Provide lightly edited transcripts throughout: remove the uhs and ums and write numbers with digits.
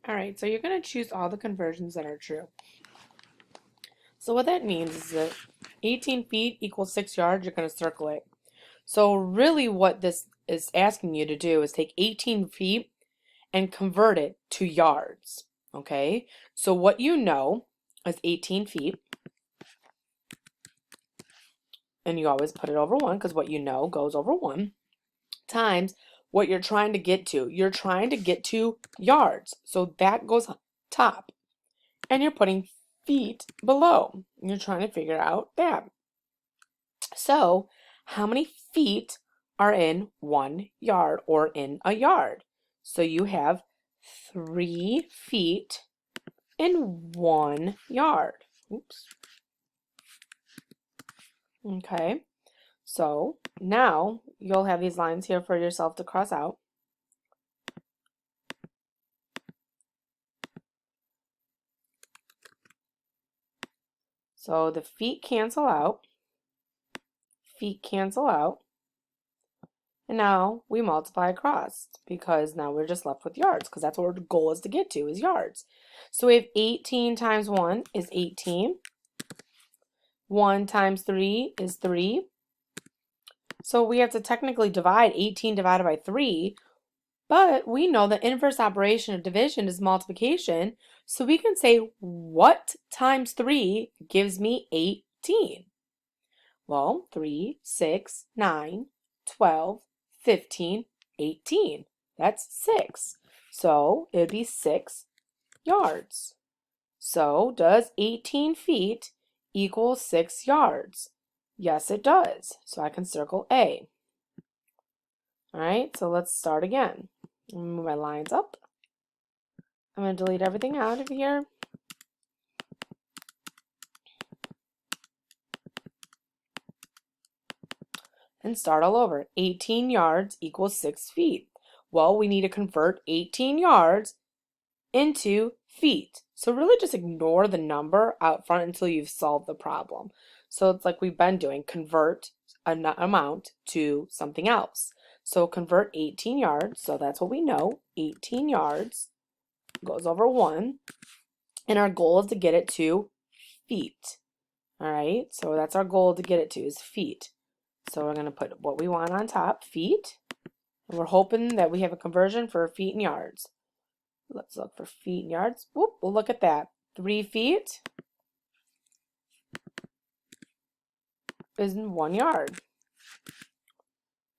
All right, so you're going to choose all the conversions that are true. So what that means is that 18 feet equals 6 yards, you're going to circle it. So really what this is asking you to do is take 18 feet and convert it to yards, okay? So what you know is 18 feet, and you always put it over 1 because what you know goes over 1, times what you're trying to get to. You're trying to get to yards, so that goes top, and you're putting feet below. You're trying to figure out that. So how many feet are in 1 yard or in a yard? So you have 3 feet in 1 yard. Oops. Okay. So now you'll have these lines here for yourself to cross out. So the feet cancel out. Feet cancel out. And now we multiply across because now we're just left with yards because that's what our goal is to get to is yards. So we have 18 times 1 is 18. 1 times 3 is 3. So we have to technically divide 18 divided by 3, but we know the inverse operation of division is multiplication, so we can say what times 3 gives me 18? Well, 3, 6, 9, 12, 15, 18. That's 6. So it would be 6 yards. So does 18 feet equal 6 yards? Yes, it does. So I can circle A. All right, so let's start again. Move my lines up. I'm going to delete everything out of here. And start all over. 18 yards equals 6 feet. Well, we need to convert 18 yards into feet. So really just ignore the number out front until you've solved the problem. So it's like we've been doing, convert an amount to something else. So convert 18 yards, so that's what we know, 18 yards goes over 1, and our goal is to get it to feet. All right, so that's our goal to get it to is feet. So we're going to put what we want on top, feet, and we're hoping that we have a conversion for feet and yards. Let's look for feet and yards. Whoop, we'll look at that. 3 feet is 1 yard.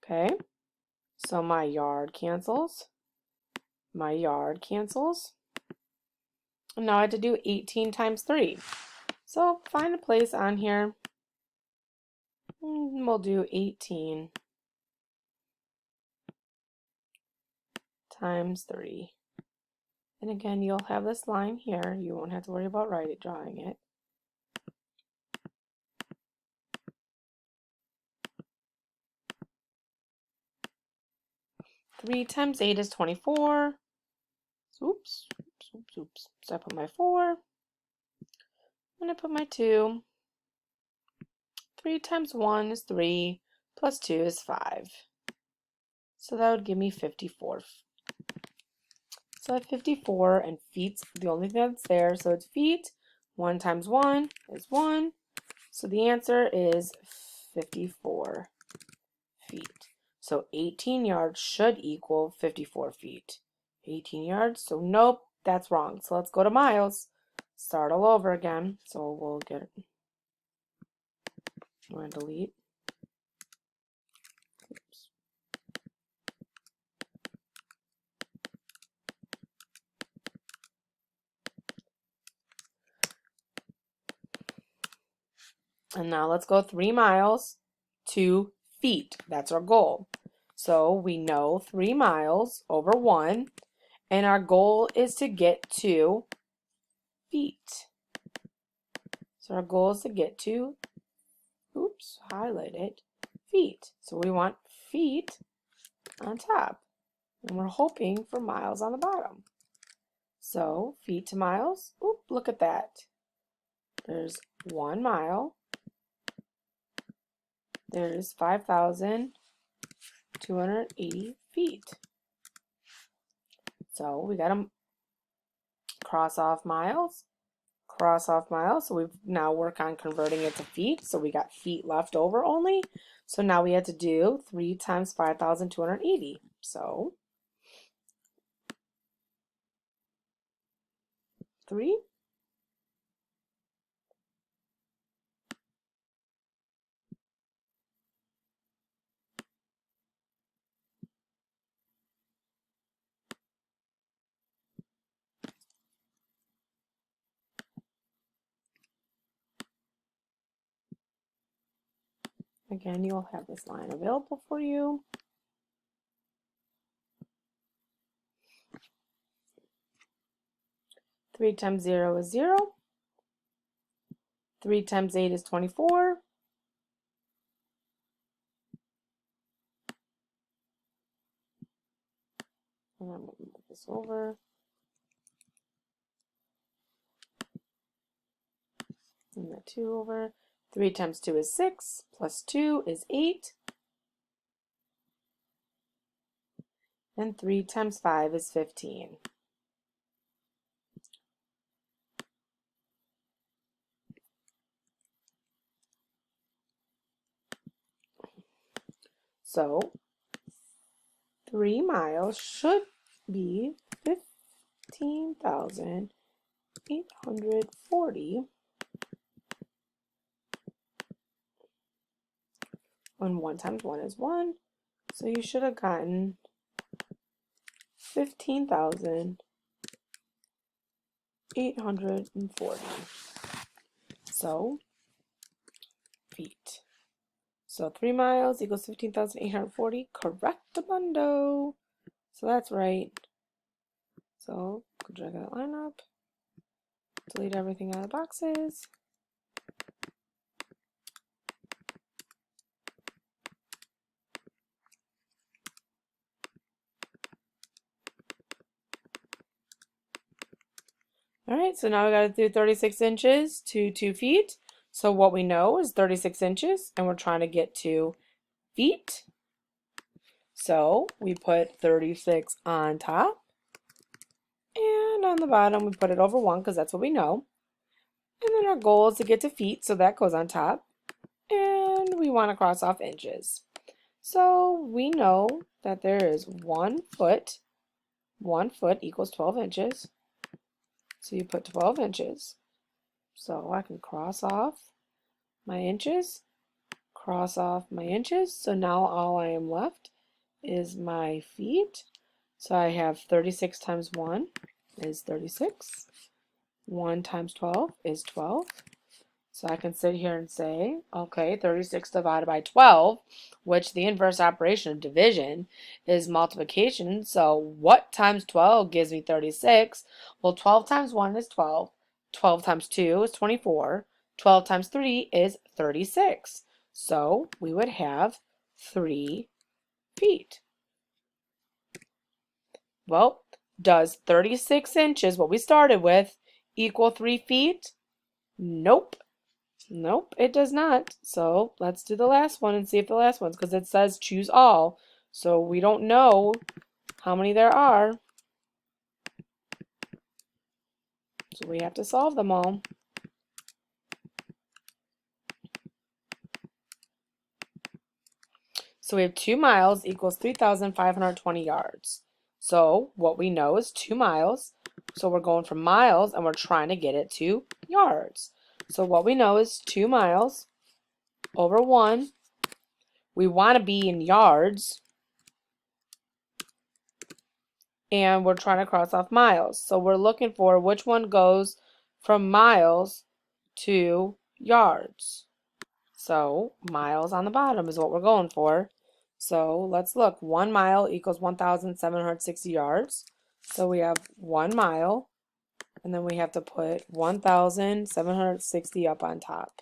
Okay, so my yard cancels. My yard cancels. And now I have to do 18 times 3. So find a place on here. And we'll do 18 times 3. And again, you'll have this line here. You won't have to worry about drawing it. 3 times 8 is 24. Oops, oops, oops, oops. So I put my 4. And I put my 2. 3 times 1 is 3, plus 2 is 5. So that would give me 54. So I have 54, and feet's the only thing that's there, so it's feet. 1 times 1 is 1. So the answer is 54 feet. So 18 yards should equal 54 feet. 18 yards, so nope, that's wrong. So let's go to miles. Start all over again. So we'll get it. I'm going to delete. Oops. And now let's go 3 miles to feet. That's our goal. So we know 3 miles over 1, and our goal is to get to feet. So our goal is to get to, oops, highlight it, feet. So we want feet on top, and we're hoping for miles on the bottom. So feet to miles, oop, look at that. There's 1 mile. There's 5,280 feet. So we got to cross off miles. Cross off miles. So we've now work on converting it to feet. So we got feet left over only. So now we had to do 3 times 5,280. So 3. Again, you'll have this line available for you. Three times 0 is 0. 3 times 8 is 24. And I'm going to move this over. And the 2 over. 3 times 2 is 6. Plus 2 is 8. And 3 times 5 is 15. So 3 miles should be 15,840. When 1 times 1 is 1. So you should have gotten 15,840. So feet. So 3 miles equals 15,840. Correctamundo. So that's right. So drag that line up. Delete everything out of the boxes. All right, so now we got to do 36 inches to 2 feet. So what we know is 36 inches, and we're trying to get to feet. So we put 36 on top, and on the bottom we put it over 1 because that's what we know. And then our goal is to get to feet, so that goes on top. And we want to cross off inches. So we know that there is 1 foot. 1 foot equals 12 inches. So you put 12 inches. So I can cross off my inches, cross off my inches. So now all I am left is my feet. So I have 36 times 1 is 36. 1 times 12 is 12. So I can sit here and say, okay, 36 divided by 12, which the inverse operation of division is multiplication. So what times 12 gives me 36? Well, 12 times 1 is 12. 12 times 2 is 24. 12 times 3 is 36. So we would have 3 feet. Well, does 36 inches, what we started with, equal 3 feet? Nope. Nope, it does not. So let's do the last one and see if the last one's, because it says choose all. So we don't know how many there are. So we have to solve them all. So we have 2 miles equals 3,520 yards. So what we know is 2 miles. So we're going from miles and we're trying to get it to yards. So what we know is 2 miles over 1. We want to be in yards. And we're trying to cross off miles. So we're looking for which one goes from miles to yards. So miles on the bottom is what we're going for. So let's look. 1 mile equals 1,760 yards. So we have 1 mile, and then we have to put 1,760 up on top.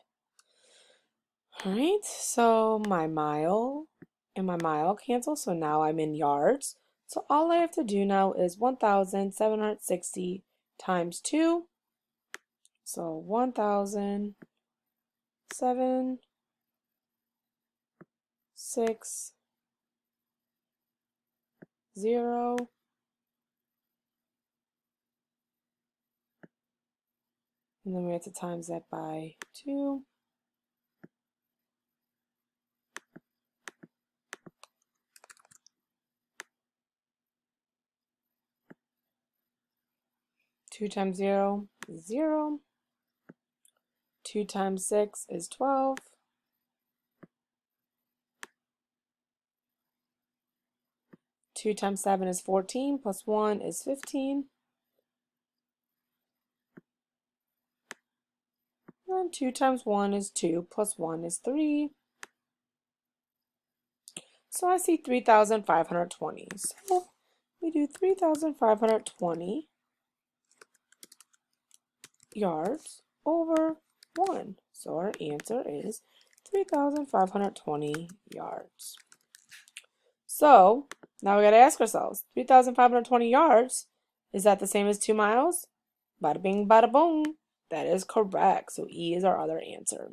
All right, so my mile and my mile cancel, so now I'm in yards. So all I have to do now is 1,760 times 2. So 1,760 0 And then we have to times that by 2. Two times 0 is 0. 2 times 6 is 12. 2 times 7 is 14, plus 1 is 15. And 2 times 1 is 2, plus 1 is 3. So I see 3,520. So we do 3,520 yards over 1. So our answer is 3,520 yards. So now we got to ask ourselves, 3,520 yards, is that the same as 2 miles? Bada bing, bada boom. That is correct. So E is our other answer.